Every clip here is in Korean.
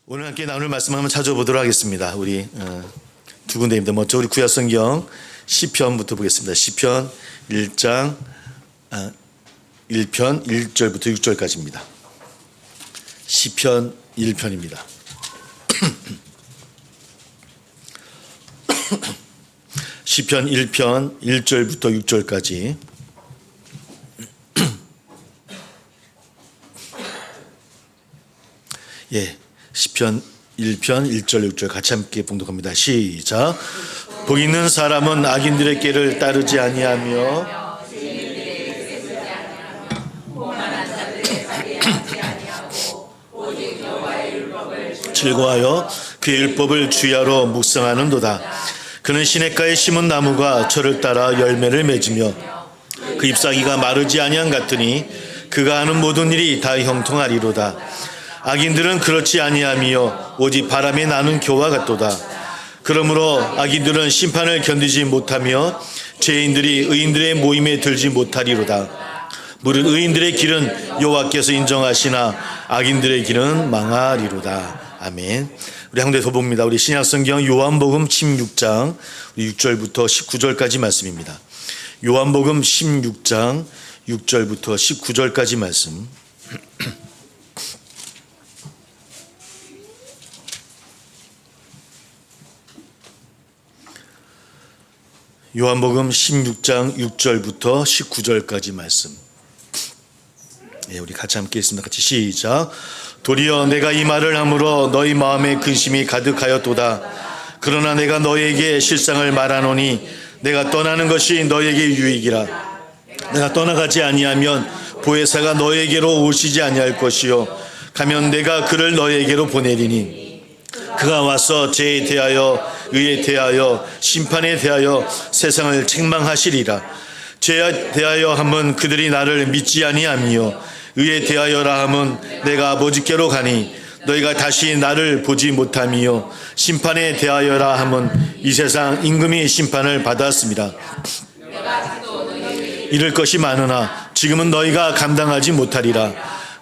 오늘 함께 나눌 말씀 한번 찾아보도록 하겠습니다. 우리 두 군데입니다. 먼저 우리 구약성경 시편부터 보겠습니다. 시편 1장 1편 1절부터 6절까지입니다. 시편 1편입니다. 시편 1편 1절부터 6절까지. 예, 시편 1편 1절 6절 같이 함께 봉독합니다. 시작. 복 있는 사람은 악인들의 길을 따르지 아니하며 즐거워하여 그의 율법을 주야로 묵상하는도다. 그는 시냇가에 심은 나무가 저를 따라 열매를 맺으며 그 잎사귀가 마르지 아니한 같으니 그가 하는 모든 일이 다 형통하리로다. 악인들은 그렇지 아니하며 오직 바람에 나는 겨와 같도다. 그러므로 악인들은 심판을 견디지 못하며 죄인들이 의인들의 모임에 들지 못하리로다. 무릇 의인들의 길은 여호와께서 인정하시나 악인들의 길은 망하리로다. 아멘. 우리 한 군데 더 봅니다. 우리 신약성경 요한복음 16장 6절부터 19절까지 말씀입니다. 요한복음 16장 6절부터 19절까지 말씀. 요한복음 16장 6절부터 19절까지 말씀. 예, 우리 같이 함께 있습니다. 같이 시작. 도리어 내가 이 말을 함으로 너희 마음에 근심이 가득하였도다. 그러나 내가 너희에게 실상을 말하노니 내가 떠나는 것이 너희에게 유익이라. 내가 떠나가지 아니하면 보혜사가 너희에게로 오시지 아니할 것이요 가면 내가 그를 너희에게로 보내리니 그가 와서 죄에 대하여 의에 대하여 심판에 대하여 세상을 책망하시리라. 죄에 대하여 함은 그들이 나를 믿지 아니하며 의에 대하여라 함은 내가 아버지께로 가니 너희가 다시 나를 보지 못하며 심판에 대하여라 함은 이 세상 임금이 심판을 받았습니다. 이를 것이 많으나 지금은 너희가 감당하지 못하리라.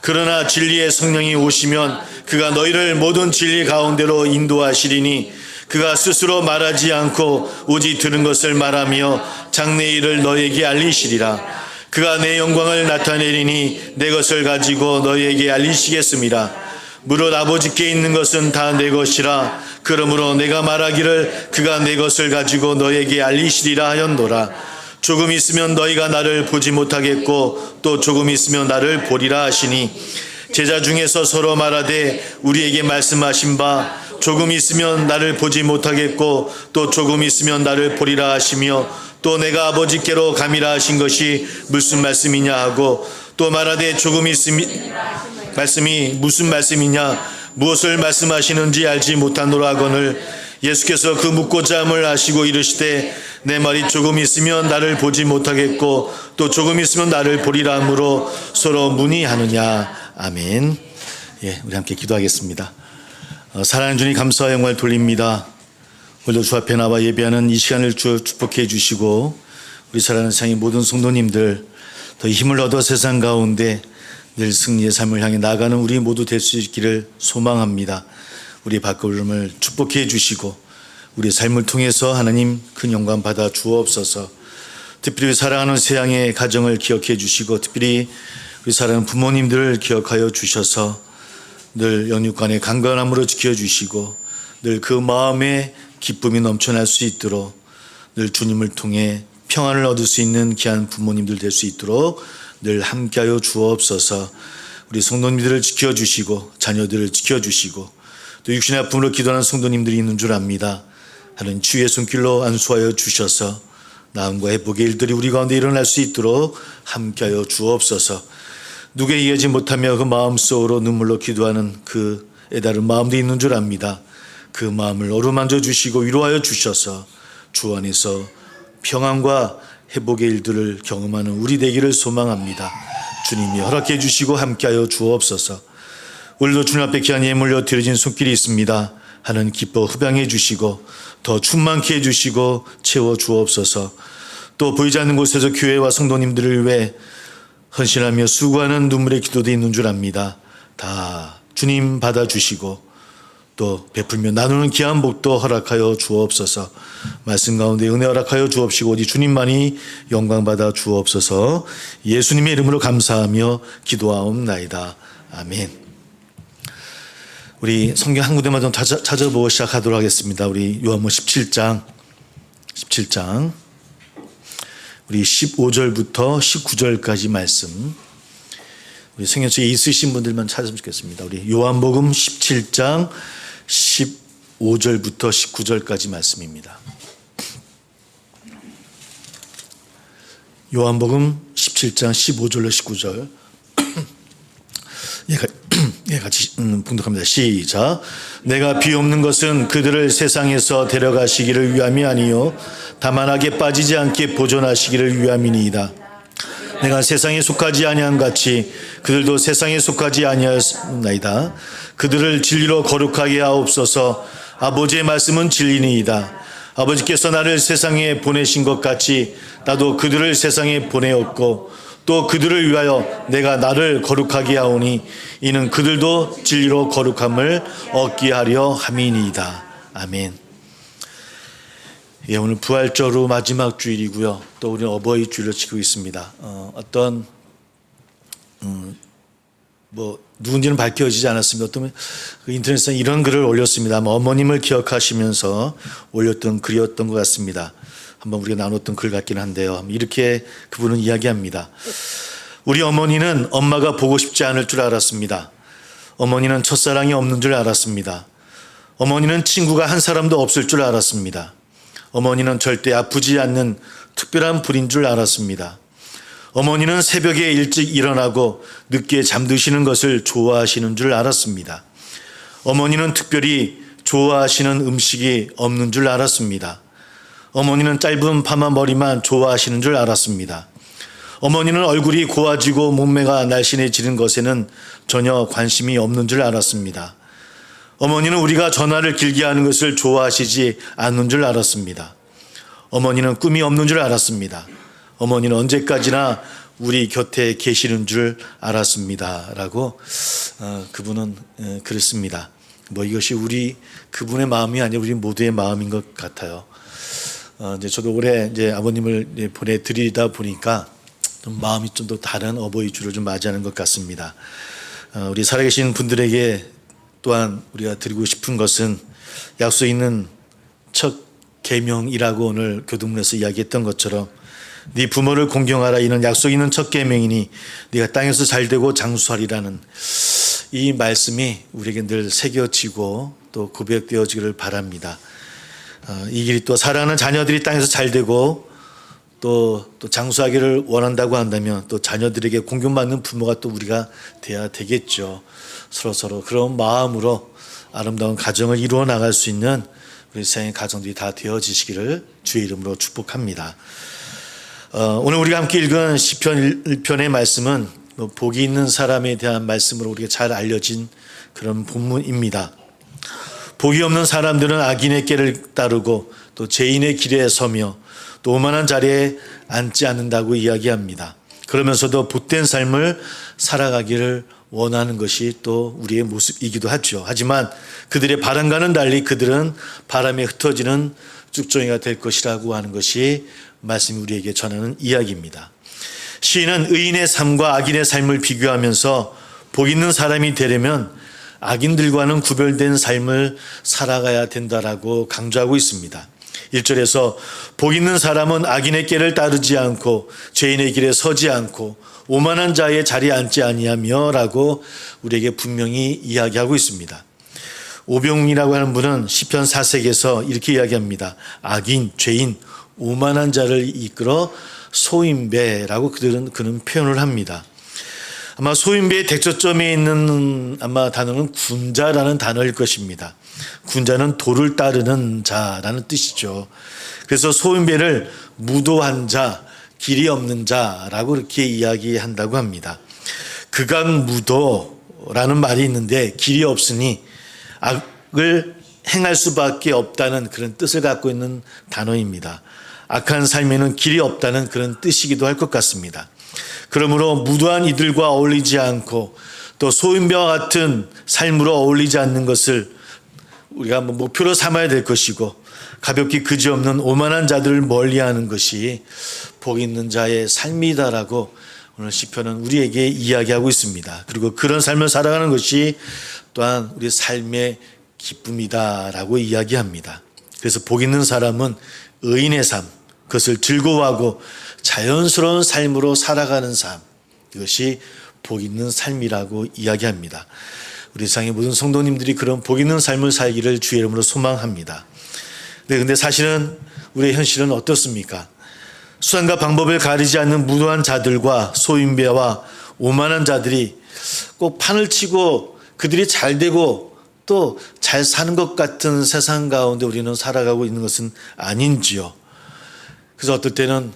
그러나 진리의 성령이 오시면 그가 너희를 모든 진리 가운데로 인도하시리니 그가 스스로 말하지 않고 오직 들은 것을 말하며 장래의 일을 너희에게 알리시리라. 그가 내 영광을 나타내리니 내 것을 가지고 너희에게 알리시겠습니다. 무릇 아버지께 있는 것은 다 내 것이라. 그러므로 내가 말하기를 그가 내 것을 가지고 너희에게 알리시리라 하였노라. 조금 있으면 너희가 나를 보지 못하겠고 또 조금 있으면 나를 보리라 하시니 제자 중에서 서로 말하되 우리에게 말씀하신 바 조금 있으면 나를 보지 못하겠고 또 조금 있으면 나를 보리라 하시며 또 내가 아버지께로 가미라 하신 것이 무슨 말씀이냐 하고 또 말하되 조금 있으면 말씀이 무슨 말씀이냐 무엇을 말씀하시는지 알지 못하노라 하거늘 예수께서 그 묻고자 함을 아시고 이르시되 내 말이 조금 있으면 나를 보지 못하겠고 또 조금 있으면 나를 보리라 하므로 서로 문의하느냐. 아멘. 예, 우리 함께 기도하겠습니다. 사랑하는 주님 감사와 영광을 돌립니다. 오늘도 주 앞에 나와 예배하는 이 시간을 축복해 주시고 우리 사랑하는 세상의 모든 성도님들 더 힘을 얻어 세상 가운데 늘 승리의 삶을 향해 나아가는 우리 모두 될 수 있기를 소망합니다. 우리 발걸음을 축복해 주시고 우리 삶을 통해서 하나님 큰 영광 받아 주옵소서. 특별히 사랑하는 세상의 가정을 기억해 주시고 특별히 우리 사랑하는 부모님들을 기억하여 주셔서 늘 영육간의 강건함으로 지켜주시고 늘 그 마음에 기쁨이 넘쳐날 수 있도록 늘 주님을 통해 평안을 얻을 수 있는 귀한 부모님들 될 수 있도록 늘 함께하여 주옵소서. 우리 성도님들을 지켜주시고 자녀들을 지켜주시고 또 육신의 아픔으로 기도하는 성도님들이 있는 줄 압니다. 하나님 주의 손길로 안수하여 주셔서 나음과 회복의 일들이 우리 가운데 일어날 수 있도록 함께하여 주옵소서. 누구에 이해하지 못하며 그 마음속으로 눈물로 기도하는 그 애달은 마음도 있는 줄 압니다. 그 마음을 어루만져 주시고 위로하여 주셔서 주 안에서 평안과 회복의 일들을 경험하는 우리 되기를 소망합니다. 주님이 허락해 주시고 함께하여 주옵소서. 오늘도 주님 앞에 귀한 예물로 드려진 손길이 있습니다. 하나님 기뻐 흡양해 주시고 더 충만케 해주시고 채워 주옵소서. 또 보이지 않는 곳에서 교회와 성도님들을 위해 헌신하며 수고하는 눈물의 기도도 있는 줄 압니다. 다 주님 받아주시고 또 베풀며 나누는 귀한 복도 허락하여 주옵소서. 말씀 가운데 은혜 허락하여 주옵시고 오직 주님만이 영광받아 주옵소서. 예수님의 이름으로 감사하며 기도하옵나이다. 아멘. 우리 성경 한 군데만 좀 찾아보고 시작하도록 하겠습니다. 우리 요한복음 17장 우리 15절부터 19절까지 말씀, 우리 성경책에 있으신 분들만 찾으면 좋겠습니다. 우리 요한복음 17장 15절부터 19절까지 말씀입니다. 요한복음 17장 15절로 19절 같이 봉독합니다. 시작. 내가 비옵는 것은 그들을 세상에서 데려가시기를 위함이 아니요 다만 악에 빠지지 않게 보존하시기를 위함이니이다. 내가 세상에 속하지 아니한 같이 그들도 세상에 속하지 아니하였나이다. 그들을 진리로 거룩하게 하옵소서. 아버지의 말씀은 진리니이다. 아버지께서 나를 세상에 보내신 것 같이 나도 그들을 세상에 보내었고 또 그들을 위하여 내가 나를 거룩하게 하오니 이는 그들도 진리로 거룩함을 얻게 하려 함이니이다. 아멘. 예, 오늘 부활절로 마지막 주일이고요. 또 우리는 어버이 주일을 지키고 있습니다. 누군지는 밝혀지지 않았습니다. 어떤 인터넷에 이런 글을 올렸습니다. 아마 어머님을 기억하시면서 올렸던 글이었던 것 같습니다. 한번 우리가 나눴던 글 같긴 한데요. 이렇게 그분은 이야기합니다. 우리 어머니는 엄마가 보고 싶지 않을 줄 알았습니다. 어머니는 첫사랑이 없는 줄 알았습니다. 어머니는 친구가 한 사람도 없을 줄 알았습니다. 어머니는 절대 아프지 않는 특별한 분인 줄 알았습니다. 어머니는 새벽에 일찍 일어나고 늦게 잠드시는 것을 좋아하시는 줄 알았습니다. 어머니는 특별히 좋아하시는 음식이 없는 줄 알았습니다. 어머니는 짧은 파마 머리만 좋아하시는 줄 알았습니다. 어머니는 얼굴이 고와지고 몸매가 날씬해지는 것에는 전혀 관심이 없는 줄 알았습니다. 어머니는 우리가 전화를 길게 하는 것을 좋아하시지 않는 줄 알았습니다. 어머니는 꿈이 없는 줄 알았습니다. 어머니는 언제까지나 우리 곁에 계시는 줄 알았습니다. 라고 그분은 그랬습니다. 이것이 그분의 마음이 아니라 우리 모두의 마음인 것 같아요. 이제 저도 올해 이제 아버님을 보내드리다 보니까 좀 마음이 좀 더 다른 어버이 주를 좀 맞이하는 것 같습니다. 우리 살아계신 분들에게 또한 우리가 드리고 싶은 것은 약속 있는 첫 계명이라고 오늘 교동문에서 이야기했던 것처럼 네 부모를 공경하라. 이는 약속 있는 첫 계명이니 네가 땅에서 잘되고 장수하리라는 이 말씀이 우리에게 늘 새겨지고 또 고백되어지기를 바랍니다. 이 길이 또 사랑하는 자녀들이 땅에서 잘되고 또 장수하기를 원한다고 한다면 또 자녀들에게 공경받는 부모가 또 우리가 돼야 되겠죠. 서로 그런 마음으로 아름다운 가정을 이루어 나갈 수 있는 우리 세상의 가정들이 다 되어지시기를 주의 이름으로 축복합니다. 오늘 우리가 함께 읽은 시편 1편의 말씀은 복이 있는 사람에 대한 말씀으로 우리가 잘 알려진 그런 본문입니다. 복이 없는 사람들은 악인의 길을 따르고 또 죄인의 길에 서며 또 오만한 자리에 앉지 않는다고 이야기합니다. 그러면서도 복된 삶을 살아가기를 원하는 것이 또 우리의 모습이기도 하죠. 하지만 그들의 바람과는 달리 그들은 바람에 흩어지는 쭉정이가 될 것이라고 하는 것이 말씀이 우리에게 전하는 이야기입니다. 시인은 의인의 삶과 악인의 삶을 비교하면서 복 있는 사람이 되려면 악인들과는 구별된 삶을 살아가야 된다라고 강조하고 있습니다. 1절에서 복 있는 사람은 악인의 길을 따르지 않고 죄인의 길에 서지 않고 오만한 자의 자리에 앉지 아니하며 라고 우리에게 분명히 이야기하고 있습니다. 오병이라고 하는 분은 시편 4색에서 이렇게 이야기합니다. 악인, 죄인, 오만한 자를 이끌어 소인배라고 그는 표현을 합니다. 아마 소인배의 대처점에 있는 단어는 군자라는 단어일 것입니다. 군자는 도를 따르는 자라는 뜻이죠. 그래서 소인배를 무도한 자, 길이 없는 자라고 이렇게 이야기한다고 합니다. 극악무도라는 말이 있는데 길이 없으니 악을 행할 수밖에 없다는 그런 뜻을 갖고 있는 단어입니다. 악한 삶에는 길이 없다는 그런 뜻이기도 할 것 같습니다. 그러므로 무도한 이들과 어울리지 않고 또 소인배와 같은 삶으로 어울리지 않는 것을 우리가 목표로 삼아야 될 것이고 가볍게 그지없는 오만한 자들을 멀리하는 것이 복 있는 자의 삶이다라고 오늘 시편은 우리에게 이야기하고 있습니다. 그리고 그런 삶을 살아가는 것이 또한 우리 삶의 기쁨이다라고 이야기합니다. 그래서 복 있는 사람은 의인의 삶, 그것을 즐거워하고 자연스러운 삶으로 살아가는 삶, 이것이 복 있는 삶이라고 이야기합니다. 우리 세상의 모든 성도님들이 그런 복 있는 삶을 살기를 주의 이름으로 소망합니다. 근데 사실은 우리의 현실은 어떻습니까? 수단과 방법을 가리지 않는 무도한 자들과 소인배와 오만한 자들이 꼭 판을 치고 그들이 잘 되고 또 잘 사는 것 같은 세상 가운데 우리는 살아가고 있는 것은 아닌지요. 그래서 어떨 때는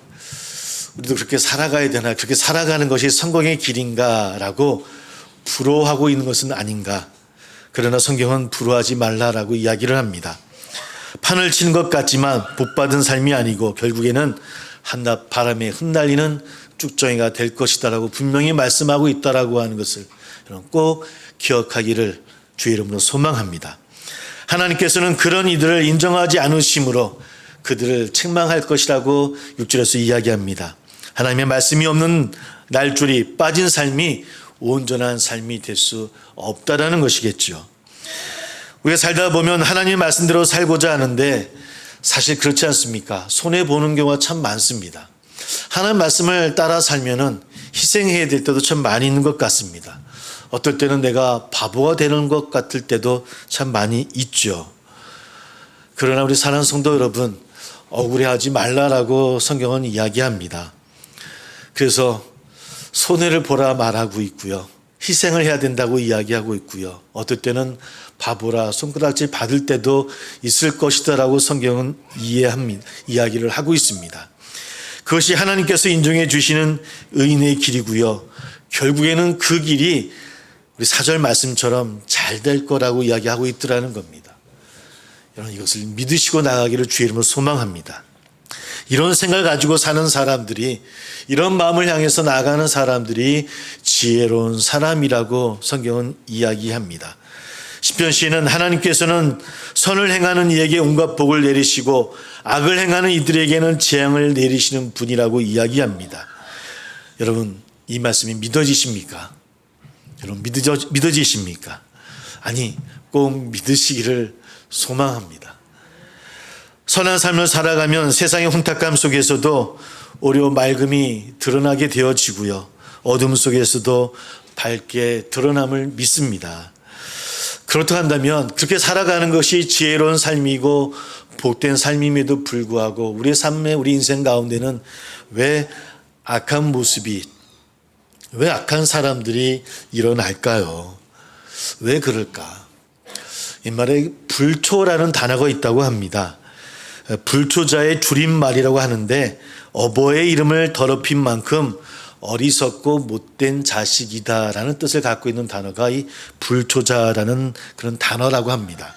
우리도 그렇게 살아가야 되나, 그렇게 살아가는 것이 성공의 길인가라고 부러워하고 있는 것은 아닌가. 그러나 성경은 부러워하지 말라라고 이야기를 합니다. 판을 치는 것 같지만 복받은 삶이 아니고 결국에는 한낮 바람에 흩날리는 쭉정이가 될 것이다라고 분명히 말씀하고 있다라고 하는 것을 꼭 기억하기를 주의 이름으로 소망합니다. 하나님께서는 그런 이들을 인정하지 않으심으로 그들을 책망할 것이라고 6절에서 이야기합니다. 하나님의 말씀이 없는 날줄이 빠진 삶이 온전한 삶이 될 수 없다라는 것이겠죠. 우리가 살다 보면 하나님의 말씀대로 살고자 하는데 사실 그렇지 않습니까? 손해보는 경우가 참 많습니다. 하나님 말씀을 따라 살면은 희생해야 될 때도 참 많이 있는 것 같습니다. 어떨 때는 내가 바보가 되는 것 같을 때도 참 많이 있죠. 그러나 우리 사랑하는 성도 여러분, 억울해하지 말라라고 성경은 이야기합니다. 그래서 손해를 보라 말하고 있고요. 희생을 해야 된다고 이야기하고 있고요. 어떨 때는 바보라 손가락질 받을 때도 있을 것이다라고 성경은 이야기를 하고 있습니다. 그것이 하나님께서 인정해 주시는 의인의 길이고요. 결국에는 그 길이 우리 4절 말씀처럼 잘 될 거라고 이야기하고 있더라는 겁니다. 여러분, 이것을 믿으시고 나가기를 주의 이름으로 소망합니다. 이런 생각을 가지고 사는 사람들이, 이런 마음을 향해서 나아가는 사람들이 지혜로운 사람이라고 성경은 이야기합니다. 시편 시인은 하나님께서는 선을 행하는 이에게 온갖 복을 내리시고 악을 행하는 이들에게는 재앙을 내리시는 분이라고 이야기합니다. 여러분, 이 말씀이 믿어지십니까? 여러분, 믿어지십니까? 아니, 꼭 믿으시기를 소망합니다. 선한 삶을 살아가면 세상의 혼탁감 속에서도 오히려 맑음이 드러나게 되어지고요. 어둠 속에서도 밝게 드러남을 믿습니다. 그렇다 한다면 그렇게 살아가는 것이 지혜로운 삶이고 복된 삶임에도 불구하고 우리의 삶에, 우리 인생 가운데는 왜 악한 모습이, 왜 악한 사람들이 일어날까요? 왜 그럴까? 옛말에 불초라는 단어가 있다고 합니다. 불초자의 줄임말이라고 하는데 어버의 이름을 더럽힌 만큼 어리석고 못된 자식이다라는 뜻을 갖고 있는 단어가 이 불초자라는 그런 단어라고 합니다.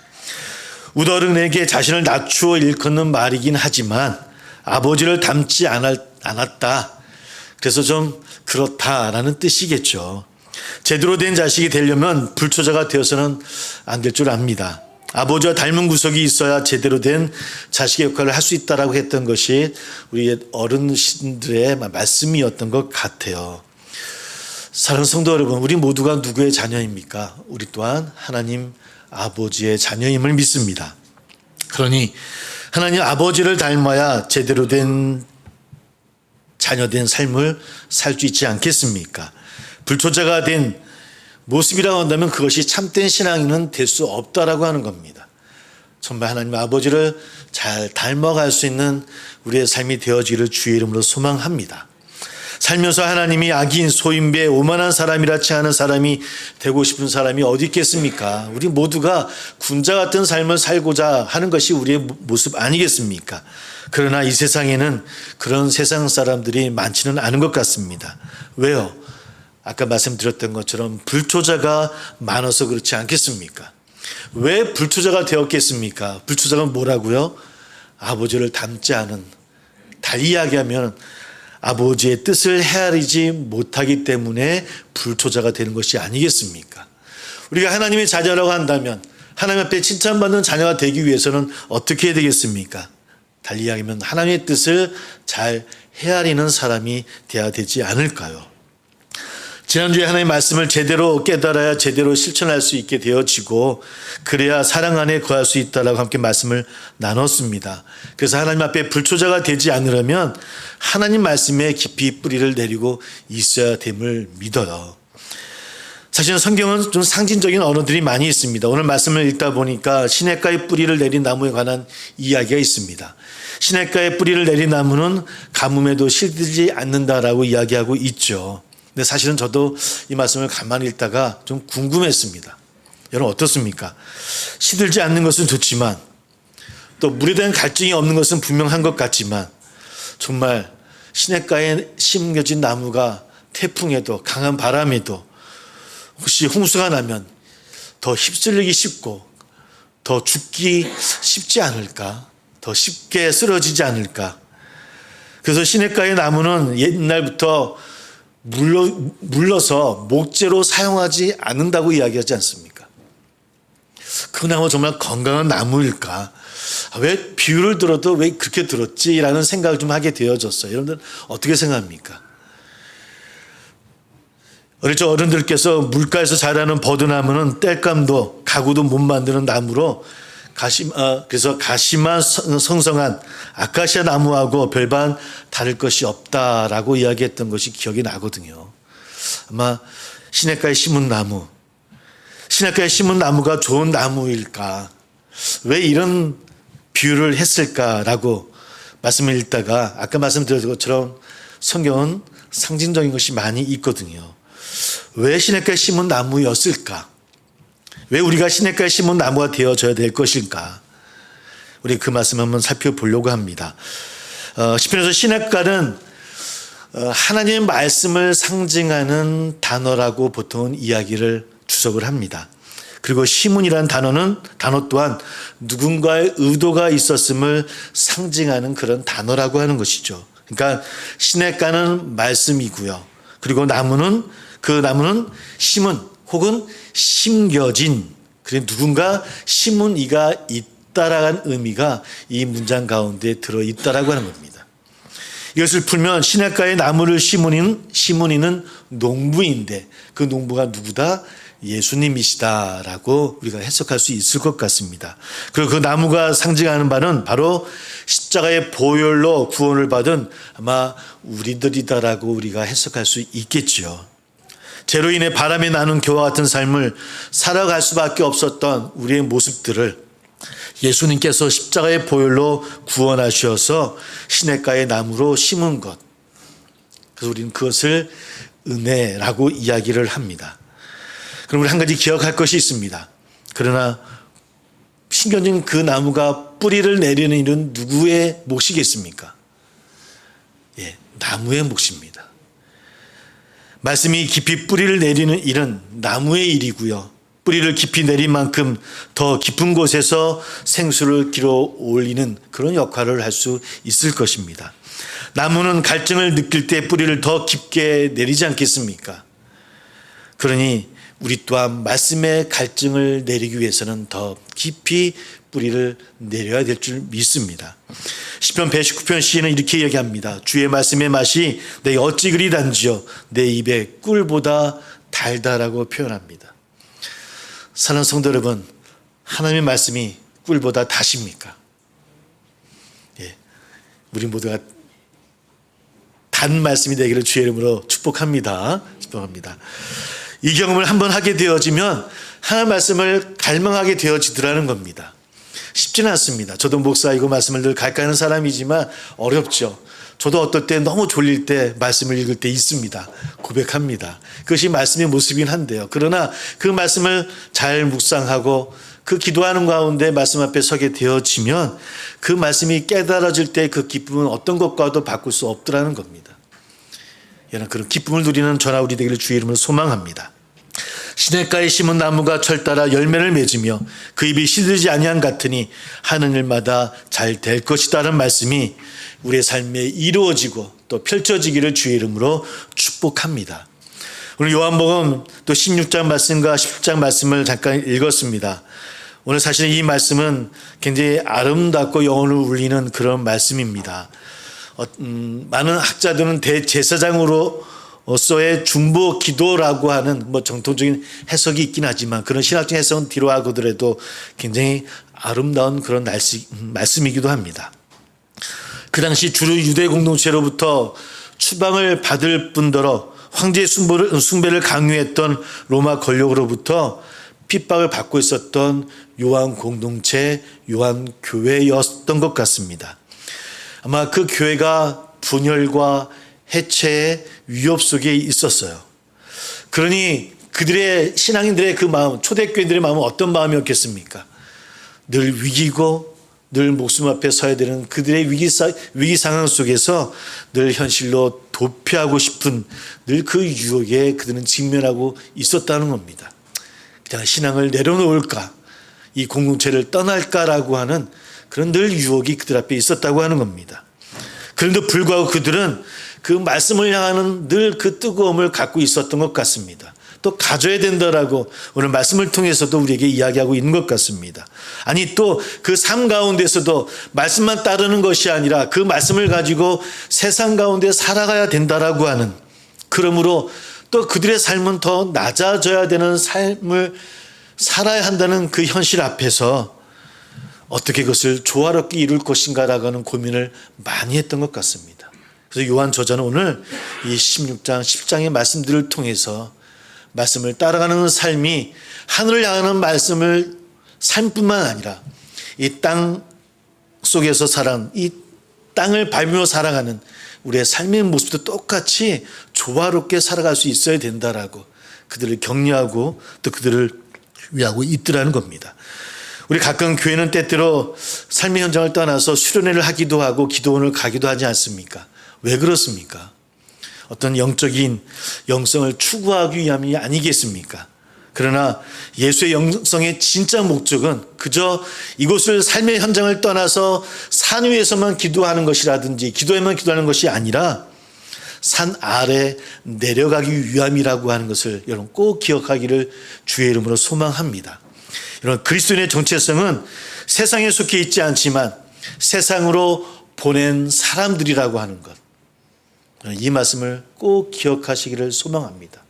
우더른에게 자신을 낮추어 일컫는 말이긴 하지만 아버지를 닮지 않았다. 그래서 좀 그렇다라는 뜻이겠죠. 제대로 된 자식이 되려면 불초자가 되어서는 안 될 줄 압니다. 아버지와 닮은 구석이 있어야 제대로 된 자식의 역할을 할 수 있다라고 했던 것이 우리 어른들의 말씀이었던 것 같아요. 사랑하는 성도 여러분, 우리 모두가 누구의 자녀입니까? 우리 또한 하나님 아버지의 자녀임을 믿습니다. 그러니 하나님 아버지를 닮아야 제대로 된 자녀된 삶을 살 수 있지 않겠습니까? 불초자가 된 모습이라고 한다면 그것이 참된 신앙인은 될 수 없다라고 하는 겁니다. 정말 하나님 아버지를 잘 닮아갈 수 있는 우리의 삶이 되어지기를 주의 이름으로 소망합니다. 살면서 하나님이 악인, 소인배, 오만한 사람이라지 않은 사람이 되고 싶은 사람이 어디 있겠습니까? 우리 모두가 군자 같은 삶을 살고자 하는 것이 우리의 모습 아니겠습니까? 그러나 이 세상에는 그런 세상 사람들이 많지는 않은 것 같습니다. 왜요? 아까 말씀드렸던 것처럼 불초자가 많아서 그렇지 않겠습니까? 왜 불초자가 되었겠습니까? 불초자가 뭐라고요? 아버지를 닮지 않은, 달리 이야기하면 아버지의 뜻을 헤아리지 못하기 때문에 불초자가 되는 것이 아니겠습니까? 우리가 하나님의 자녀라고 한다면 하나님 앞에 칭찬받는 자녀가 되기 위해서는 어떻게 해야 되겠습니까? 달리 이야기하면 하나님의 뜻을 잘 헤아리는 사람이 되어야 되지 않을까요? 지난주에 하나님의 말씀을 제대로 깨달아야 제대로 실천할 수 있게 되어지고 그래야 사랑 안에 거할 수 있다라고 함께 말씀을 나눴습니다. 그래서 하나님 앞에 불초자가 되지 않으려면 하나님 말씀에 깊이 뿌리를 내리고 있어야 됨을 믿어요. 사실은 성경은 좀 상징적인 언어들이 많이 있습니다. 오늘 말씀을 읽다 보니까 시냇가에 뿌리를 내린 나무에 관한 이야기가 있습니다. 시냇가에 뿌리를 내린 나무는 가뭄에도 시들지 않는다라고 이야기하고 있죠. 근데 사실은 저도 이 말씀을 가만히 읽다가 좀 궁금했습니다. 여러분 어떻습니까? 시들지 않는 것은 좋지만 또 물에 대한 갈증이 없는 것은 분명한 것 같지만 정말 시냇가에 심겨진 나무가 태풍에도 강한 바람에도 혹시 홍수가 나면 더 휩쓸리기 쉽고 더 죽기 쉽지 않을까? 더 쉽게 쓰러지지 않을까? 그래서 시냇가의 나무는 옛날부터 물러서 목재로 사용하지 않는다고 이야기하지 않습니까? 그 나무 정말 건강한 나무일까? 왜 비유를 들어도 왜 그렇게 들었지? 라는 생각을 좀 하게 되어졌어요. 여러분들 어떻게 생각합니까? 어릴 적 어른들께서 물가에서 자라는 버드나무는 땔감도 가구도 못 만드는 나무로 그래서 가시만 성성한 아카시아 나무하고 별반 다를 것이 없다라고 이야기했던 것이 기억이 나거든요. 아마 시냇가에 심은 나무가 좋은 나무일까? 왜 이런 비유를 했을까라고 말씀을 읽다가 아까 말씀드린 것처럼 성경은 상징적인 것이 많이 있거든요. 왜 시냇가에 심은 나무였을까? 왜 우리가 시냇가에 심은 나무가 되어져야 될 것일까? 우리 그 말씀 한번 살펴보려고 합니다. 시편에서 시냇가는 하나님의 말씀을 상징하는 단어라고 보통 이야기를 주석을 합니다. 그리고 시문이라는 단어 또한 누군가의 의도가 있었음을 상징하는 그런 단어라고 하는 것이죠. 그러니까 시냇가는 말씀이고요. 그리고 그 나무는 심은 혹은 심겨진, 그래 누군가 심은 이가 있다라는 의미가 이 문장 가운데 들어있다라고 하는 겁니다. 이것을 풀면 시냇가에 나무를 심은 이는 농부인데 그 농부가 누구다? 예수님이시다라고 우리가 해석할 수 있을 것 같습니다. 그리고 그 나무가 상징하는 바는 바로 십자가의 보혈로 구원을 받은 아마 우리들이다라고 우리가 해석할 수 있겠죠. 죄로 인해 바람에 나는 교와 같은 삶을 살아갈 수밖에 없었던 우리의 모습들을 예수님께서 십자가의 보혈로 구원하셔서 시냇가의 나무로 심은 것. 그래서 우리는 그것을 은혜라고 이야기를 합니다. 그럼 우리 한 가지 기억할 것이 있습니다. 그러나 심겨진 그 나무가 뿌리를 내리는 일은 누구의 몫이겠습니까? 나무의 몫입니다. 말씀이 깊이 뿌리를 내리는 일은 나무의 일이고요. 뿌리를 깊이 내린 만큼 더 깊은 곳에서 생수를 길어 올리는 그런 역할을 할 수 있을 것입니다. 나무는 갈증을 느낄 때 뿌리를 더 깊게 내리지 않겠습니까? 그러니 우리 또한 말씀의 갈증을 내리기 위해서는 더 깊이 뿌리를 내려야 될 줄 믿습니다. 시편 119편 시인은 이렇게 얘기합니다. 주의 말씀의 맛이 내게 어찌 그리 단지요 내 입에 꿀보다 달다라고 표현합니다. 사랑하는 성도 여러분, 하나님의 말씀이 꿀보다 다십니까? 우리 모두가 단 말씀이 되기를 주의 이름으로 축복합니다. 이 경험을 한번 하게 되어지면 하나님의 말씀을 갈망하게 되어지더라는 겁니다. 쉽지는 않습니다. 저도 목사이고 말씀을 늘 갈까하는 사람이지만 어렵죠. 저도 어떨 때 너무 졸릴 때 말씀을 읽을 때 있습니다. 고백합니다. 그것이 말씀의 모습이긴 한데요. 그러나 그 말씀을 잘 묵상하고 그 기도하는 가운데 말씀 앞에 서게 되어지면 그 말씀이 깨달아질 때 그 기쁨은 어떤 것과도 바꿀 수 없더라는 겁니다. 여러분 그런 기쁨을 누리는 저나 우리 되기를 주의 이름으로 소망합니다. 시냇가에 심은 나무가 철 따라 열매를 맺으며 그 잎이 시들지 아니한 같으니 하는 일마다 잘 될 것이다라는 말씀이 우리의 삶에 이루어지고 또 펼쳐지기를 주의 이름으로 축복합니다. 오늘 요한복음 또 16장 말씀과 17장 말씀을 잠깐 읽었습니다. 오늘 사실 이 말씀은 굉장히 아름답고 영혼을 울리는 그런 말씀입니다. 많은 학자들은 대제사장으로서의 중보 기도라고 하는 정통적인 해석이 있긴 하지만 그런 신학적 해석은 뒤로 하고더라도 굉장히 아름다운 그런 말씀이기도 합니다. 그 당시 주류 유대 공동체로부터 추방을 받을 뿐더러 황제의 숭배를 강요했던 로마 권력으로부터 핍박을 받고 있었던 요한 공동체, 요한 교회였던 것 같습니다. 아마 그 교회가 분열과 해체의 위협 속에 있었어요. 그러니 그들의 신앙인들의 그 마음, 초대교인들의 마음은 어떤 마음이었겠습니까? 늘 위기고 늘 목숨 앞에 서야 되는 그들의 위기 상황 속에서 늘 현실로 도피하고 싶은 늘 그 유혹에 그들은 직면하고 있었다는 겁니다. 그냥 신앙을 내려놓을까, 이 공동체를 떠날까라고 하는 그런 늘 유혹이 그들 앞에 있었다고 하는 겁니다. 그런데도 불구하고 그들은 그 말씀을 향하는 늘 그 뜨거움을 갖고 있었던 것 같습니다. 또 가져야 된다라고 오늘 말씀을 통해서도 우리에게 이야기하고 있는 것 같습니다. 아니 또 그 삶 가운데서도 말씀만 따르는 것이 아니라 그 말씀을 가지고 세상 가운데 살아가야 된다라고 하는, 그러므로 또 그들의 삶은 더 낮아져야 되는 삶을 살아야 한다는 그 현실 앞에서 어떻게 그것을 조화롭게 이룰 것인가라고 하는 고민을 많이 했던 것 같습니다. 그래서 요한 저자는 오늘 이 16장, 10장의 말씀들을 통해서 말씀을 따라가는 삶이 하늘을 향하는 말씀을 삶뿐만 아니라 이 땅 속에서 이 땅을 밟으며 살아가는 우리의 삶의 모습도 똑같이 조화롭게 살아갈 수 있어야 된다라고 그들을 격려하고 또 그들을 위하고 있더라는 겁니다. 우리 가끔 교회는 때때로 삶의 현장을 떠나서 수련회를 하기도 하고 기도원을 가기도 하지 않습니까? 왜 그렇습니까? 어떤 영적인 영성을 추구하기 위함이 아니겠습니까? 그러나 예수의 영성의 진짜 목적은 그저 이곳을 삶의 현장을 떠나서 산 위에서만 기도하는 것이라든지 기도에만 기도하는 것이 아니라 산 아래 내려가기 위함이라고 하는 것을 여러분 꼭 기억하기를 주의 이름으로 소망합니다. 여러분, 그리스도인의 정체성은 세상에 속해 있지 않지만 세상으로 보낸 사람들이라고 하는 것, 이 말씀을 꼭 기억하시기를 소망합니다.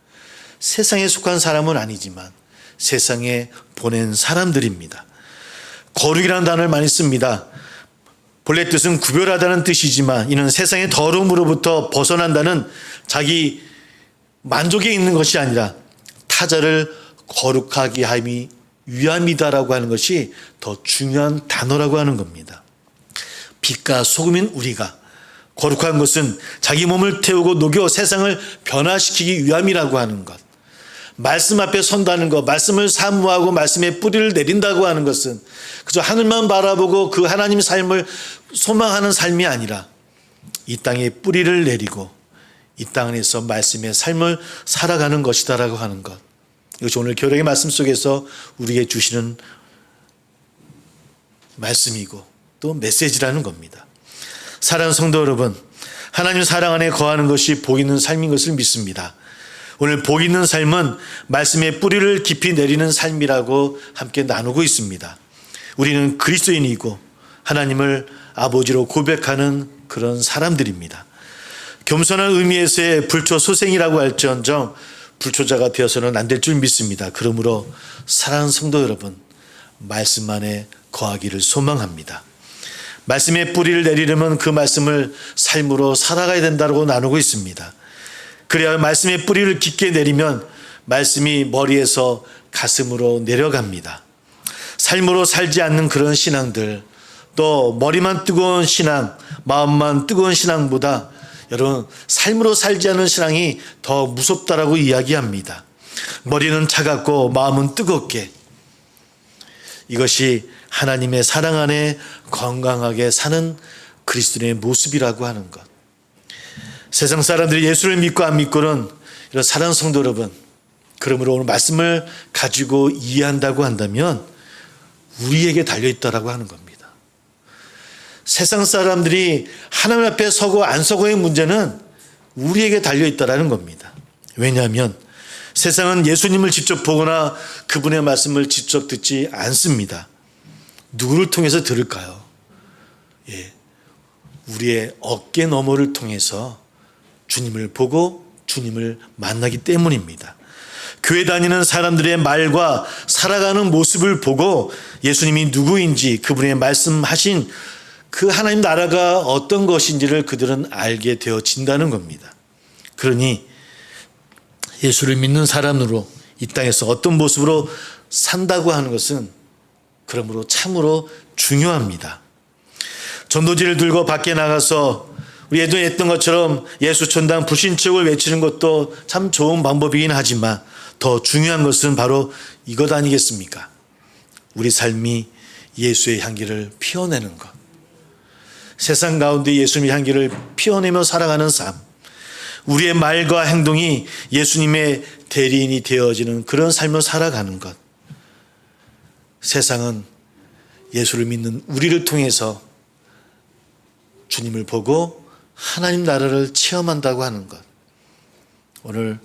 세상에 속한 사람은 아니지만 세상에 보낸 사람들입니다. 거룩이라는 단어를 많이 씁니다. 본래 뜻은 구별하다는 뜻이지만 이는 세상의 더러움으로부터 벗어난다는 자기 만족에 있는 것이 아니라 타자를 거룩하게 함이 위함이다라고 하는 것이 더 중요한 단어라고 하는 겁니다. 빛과 소금인 우리가 거룩한 것은 자기 몸을 태우고 녹여 세상을 변화시키기 위함이라고 하는 것, 말씀 앞에 선다는 것, 말씀을 사모하고 말씀에 뿌리를 내린다고 하는 것은 그저 하늘만 바라보고 그 하나님의 삶을 소망하는 삶이 아니라 이 땅에 뿌리를 내리고 이 땅 안에서 말씀의 삶을 살아가는 것이다라고 하는 것, 이것이 오늘 교령의 말씀 속에서 우리에게 주시는 말씀이고 또 메시지라는 겁니다. 사랑하는 성도 여러분, 하나님 사랑 안에 거하는 것이 복 있는 삶인 것을 믿습니다. 오늘 복 있는 삶은 말씀의 뿌리를 깊이 내리는 삶이라고 함께 나누고 있습니다. 우리는 그리스도인이고 하나님을 아버지로 고백하는 그런 사람들입니다. 겸손한 의미에서의 불초소생이라고 할지언정 불초자가 되어서는 안 될 줄 믿습니다. 그러므로 사랑하는 성도 여러분, 말씀 안에 거하기를 소망합니다. 말씀의 뿌리를 내리려면 그 말씀을 삶으로 살아가야 된다고 나누고 있습니다. 그래야 말씀의 뿌리를 깊게 내리면 말씀이 머리에서 가슴으로 내려갑니다. 삶으로 살지 않는 그런 신앙들, 또 머리만 뜨거운 신앙, 마음만 뜨거운 신앙보다 여러분 삶으로 살지 않는 신앙이 더 무섭다라고 이야기합니다. 머리는 차갑고 마음은 뜨겁게, 이것이 하나님의 사랑 안에 건강하게 사는 그리스도인의 모습이라고 하는 것. 세상 사람들이 예수를 믿고 안 믿고는 이런 사랑하는 성도 여러분, 그러므로 오늘 말씀을 가지고 이해한다고 한다면 우리에게 달려있다라고 하는 겁니다. 세상 사람들이 하나님 앞에 서고 안 서고의 문제는 우리에게 달려있다라는 겁니다. 왜냐하면 세상은 예수님을 직접 보거나 그분의 말씀을 직접 듣지 않습니다. 누구를 통해서 들을까요? 우리의 어깨 너머를 통해서 주님을 보고 주님을 만나기 때문입니다. 교회 다니는 사람들의 말과 살아가는 모습을 보고 예수님이 누구인지, 그분의 말씀하신 그 하나님 나라가 어떤 것인지를 그들은 알게 되어진다는 겁니다. 그러니 예수를 믿는 사람으로 이 땅에서 어떤 모습으로 산다고 하는 것은 그러므로 참으로 중요합니다. 전도지를 들고 밖에 나가서 우리 예전에 했던 것처럼 예수 천당 불신척을 외치는 것도 참 좋은 방법이긴 하지만 더 중요한 것은 바로 이것 아니겠습니까? 우리 삶이 예수의 향기를 피워내는 것. 세상 가운데 예수님의 향기를 피워내며 살아가는 삶. 우리의 말과 행동이 예수님의 대리인이 되어지는 그런 삶을 살아가는 것. 세상은 예수를 믿는 우리를 통해서 주님을 보고 하나님 나라를 체험한다고 하는 것. 오늘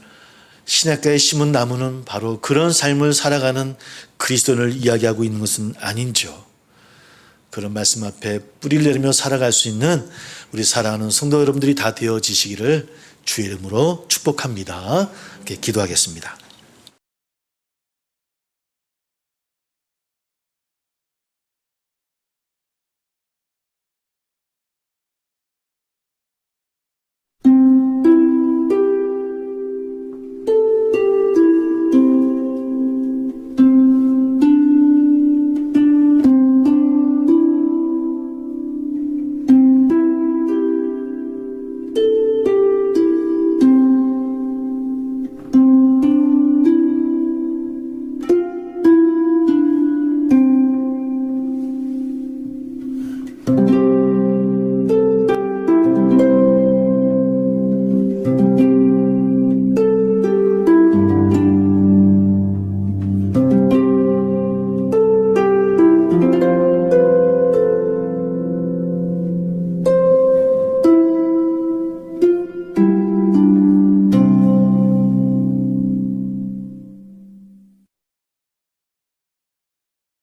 시냇가에 심은 나무는 바로 그런 삶을 살아가는 그리스도인을 이야기하고 있는 것은 아닌지요. 그런 말씀 앞에 뿌리를 내리며 살아갈 수 있는 우리 사랑하는 성도 여러분들이 다 되어지시기를 주의 이름으로 축복합니다. 이렇게 기도하겠습니다.